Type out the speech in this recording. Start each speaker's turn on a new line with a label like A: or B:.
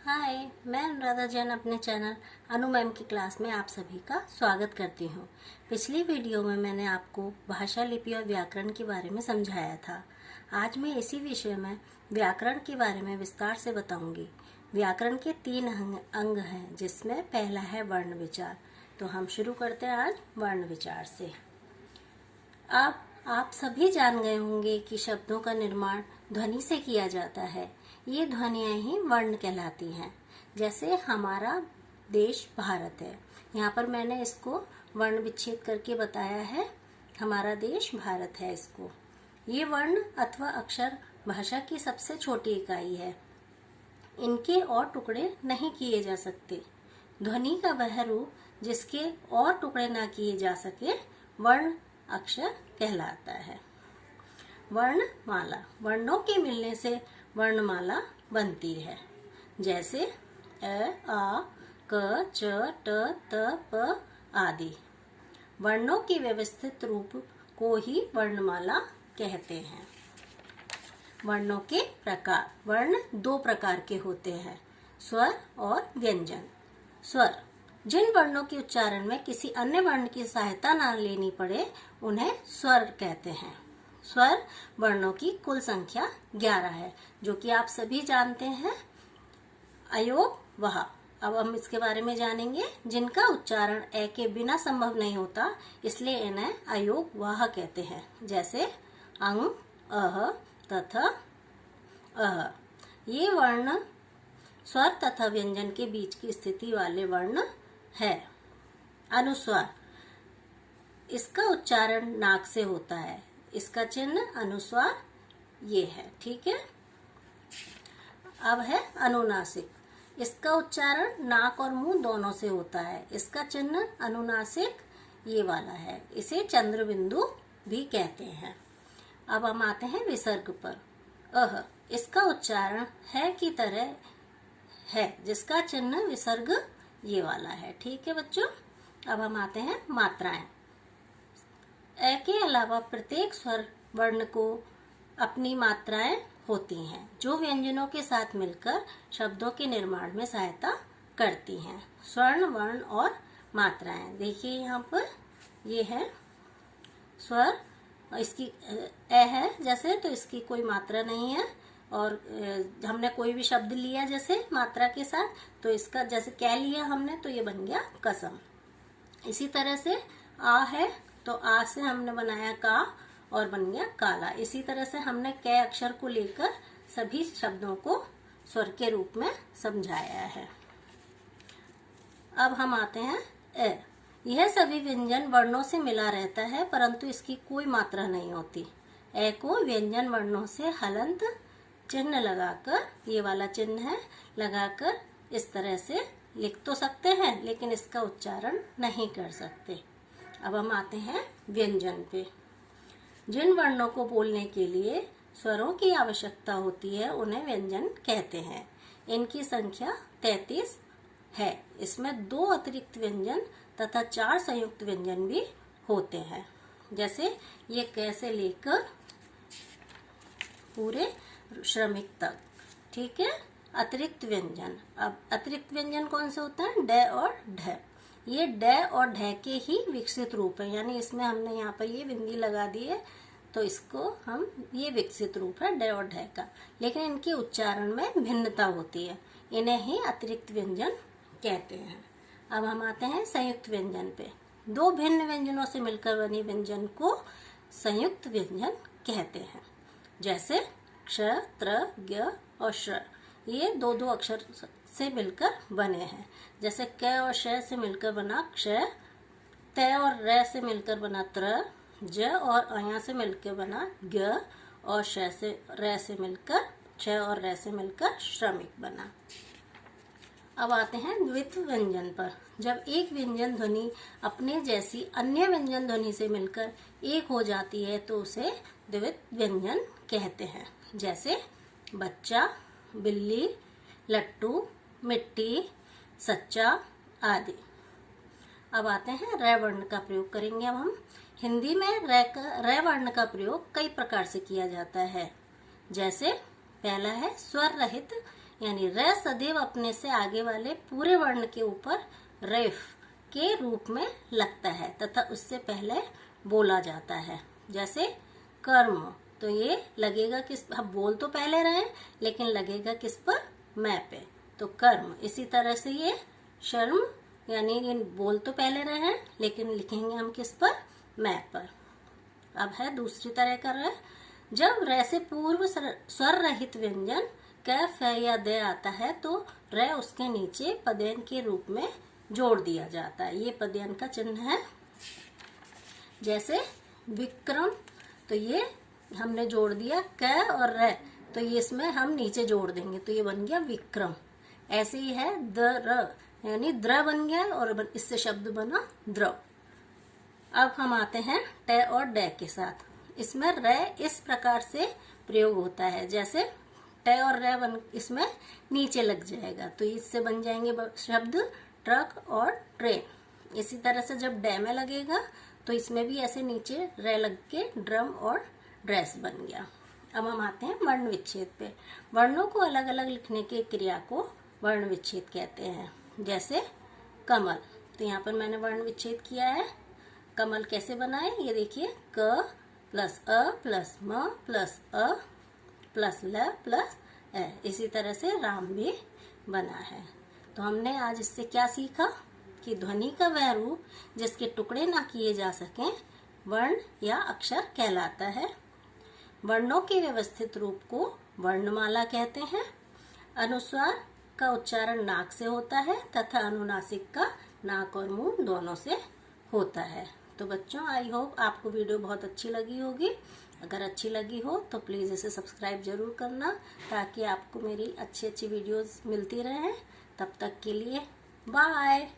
A: हाय, मैं अनुराधा जैन अपने चैनल अनु मैम की क्लास में आप सभी का स्वागत करती हूँ। पिछली वीडियो में मैंने आपको भाषा, लिपि और व्याकरण के बारे में समझाया था। आज मैं इसी विषय में व्याकरण के बारे में विस्तार से बताऊंगी। व्याकरण के 3 अंग हैं, जिसमें पहला है वर्ण विचार। तो हम शुरू करते हैं आज वर्ण विचार से। अब आप सभी जान गए होंगे कि शब्दों का निर्माण ध्वनि से किया जाता है। ये ध्वनियां ही वर्ण कहलाती हैं। जैसे हमारा देश भारत है, यहाँ पर मैंने इसको वर्ण विच्छेद करके बताया है। हमारा देश भारत है। इसको ये वर्ण अथवा अक्षर भाषा की सबसे छोटी इकाई है। इनके और टुकड़े नहीं किए जा सकते। ध्वनि का वह रूप जिसके और टुकड़े ना किए जा सके वर्ण अक्षर कहलाता है। वर्णमाला, वर्णों के मिलने से वर्णमाला बनती है। जैसे अ, आ, क, च, ट, त, प आदि। वर्णों के व्यवस्थित रूप को ही वर्णमाला कहते हैं। वर्णों के प्रकार। वर्ण 2 प्रकार के होते हैं, स्वर और व्यंजन। स्वर, जिन वर्णों के उच्चारण में किसी अन्य वर्ण की सहायता न लेनी पड़े उन्हें स्वर कहते हैं। स्वर वर्णों की कुल संख्या 11 है, जो कि आप सभी जानते हैं। अयोग, वह। अब हम इसके बारे में जानेंगे। जिनका उच्चारण ए के बिना संभव नहीं होता, इसलिए इन्हें अयोग वह कहते हैं। जैसे अंग, अह, तथ, अह। ये वर्ण स्वर तथा व्यंजन के बीच की स्थिति वाले वर्ण है। अनुस्वार, इसका उच्चारण नाक से होता है। इसका चिन्ह अनुस्वार ये है। ठीक है। अब है अनुनासिक। इसका उच्चारण नाक और मुंह दोनों से होता है। इसका चिन्ह अनुनासिक ये वाला है। इसे चंद्र बिंदु भी कहते हैं। अब हम आते हैं विसर्ग पर। अह, इसका उच्चारण है की तरह है, जिसका चिन्ह विसर्ग ये वाला है। ठीक है बच्चों। अब हम आते हैं मात्राएं। ए के अलावा प्रत्येक स्वर वर्ण को अपनी मात्राएं होती हैं, जो व्यंजनों के साथ मिलकर शब्दों के निर्माण में सहायता करती हैं। स्वर्ण, वर्ण और मात्राएं। देखिए यहाँ पर ये है स्वर, इसकी ए है जैसे, तो इसकी कोई मात्रा नहीं है। और हमने कोई भी शब्द लिया जैसे मात्रा के साथ, तो इसका जैसे कै लिया हमने, तो ये बन गया कसम। इसी तरह से आ है, तो आ से हमने बनाया का और बन गया काला। इसी तरह से हमने कै अक्षर को लेकर सभी शब्दों को स्वर के रूप में समझाया है। अब हम आते हैं ए। यह सभी व्यंजन वर्णों से मिला रहता है, परंतु इसकी कोई मात्रा नहीं होती। ए को व्यंजन वर्णों से हलंत चिन्ह लगाकर, ये वाला चिन्ह है, लगाकर इस तरह से लिख तो सकते हैं, लेकिन इसका उच्चारण नहीं कर सकते। अब हम आते हैं व्यंजन पे। जिन वर्णों को बोलने के लिए स्वरों की आवश्यकता होती है उन्हें व्यंजन कहते हैं। इनकी संख्या 33 है। इसमें 2 अतिरिक्त व्यंजन तथा 4 संयुक्त व्यंजन भी होते हैं। जैसे ये कैसे लेकर पूरे श्रमिक तक। ठीक है। अतिरिक्त व्यंजन। अब अतिरिक्त व्यंजन कौन से होते हैं? ड और ढ। ये ड और ढ के ही विकसित रूप है, यानी इसमें हमने यहाँ पर ये बिंदी लगा दी है, तो इसको हम, ये विकसित रूप है ड और ढ का। लेकिन इनके उच्चारण में भिन्नता होती है, इन्हें ही अतिरिक्त व्यंजन कहते हैं। अब हम आते हैं संयुक्त व्यंजन पे। 2 भिन्न व्यंजनों से मिलकर बनी व्यंजन को संयुक्त व्यंजन कहते हैं। जैसे क्ष, त्र, ज्ञ और श्र। ये 2 अक्षर से मिलकर बने हैं। जैसे क और श से मिलकर बना क्ष, त और र से मिलकर बना त्र, ज और अया से मिलकर बना ज्ञ, और श से र से मिलकर, छ और र से मिलकर श्रमिक बना। अब आते हैं द्वित्व व्यंजन पर। जब एक व्यंजन ध्वनि अपने जैसी अन्य व्यंजन ध्वनि से मिलकर एक हो जाती है तो उसे द्वित्व व्यंजन कहते हैं। जैसे बच्चा, बिल्ली, लट्टू, मिट्टी, सच्चा आदि। अब आते हैं रै वर्ण का प्रयोग करेंगे। अब हम हिंदी में रै वर्ण का प्रयोग कई प्रकार से किया जाता है। जैसे पहला है स्वर रहित यानी र सदैव अपने से आगे वाले पूरे वर्ण के ऊपर रेफ के रूप में लगता है तथा उससे पहले बोला जाता है। जैसे कर्म, तो ये लगेगा किस, हम बोल तो पहले रहे लेकिन लगेगा किस पर, मैं पे, तो कर्म। इसी तरह से ये शर्म, यानी ये बोल तो पहले रहे हैं लेकिन लिखेंगे हम किस पर, मैं पर। अब है दूसरी तरह का र। जब र से पूर्व स्वर रहित व्यंजन क, फ या द आता है तो र उसके नीचे पदयन के रूप में जोड़ दिया जाता है। ये पदयन का चिन्ह है। जैसे विक्रम, तो ये हमने जोड़ दिया क और र, तो ये इसमें हम नीचे जोड़ देंगे तो ये बन गया विक्रम। ऐसे ही है द्र, यानी द्र बन गया और इससे शब्द बना द्रव। अब हम आते हैं ट और ड के साथ। इसमें र इस प्रकार से प्रयोग होता है, जैसे ट और र बन इसमें नीचे लग जाएगा तो इससे बन जाएंगे शब्द ट्रक और ट्रेन। इसी तरह से जब ड में लगेगा तो इसमें भी ऐसे नीचे र लग के ड्रम और ड्रेस बन गया। अब हम आते हैं वर्ण विच्छेद पे। वर्णों को अलग अलग लिखने की क्रिया को वर्ण विच्छेद कहते हैं। जैसे कमल, तो यहाँ पर मैंने वर्ण विच्छेद किया है। कमल कैसे बनाए, ये देखिए, क प्लस अ प्लस म प्लस अ प्लस ल प्लस ए। इसी तरह से राम भी बना है। तो हमने आज इससे क्या सीखा कि ध्वनि का वह रूप जिसके टुकड़े ना किए जा सकें वर्ण या अक्षर कहलाता है। वर्णों के व्यवस्थित रूप को वर्णमाला कहते हैं। अनुस्वार का उच्चारण नाक से होता है तथा अनुनासिक का नाक और मुंह दोनों से होता है। तो बच्चों, आई होप आपको वीडियो बहुत अच्छी लगी होगी। अगर अच्छी लगी हो तो प्लीज़ इसे सब्सक्राइब जरूर करना ताकि आपको मेरी अच्छी अच्छी वीडियोस मिलती रहें। तब तक के लिए बाय।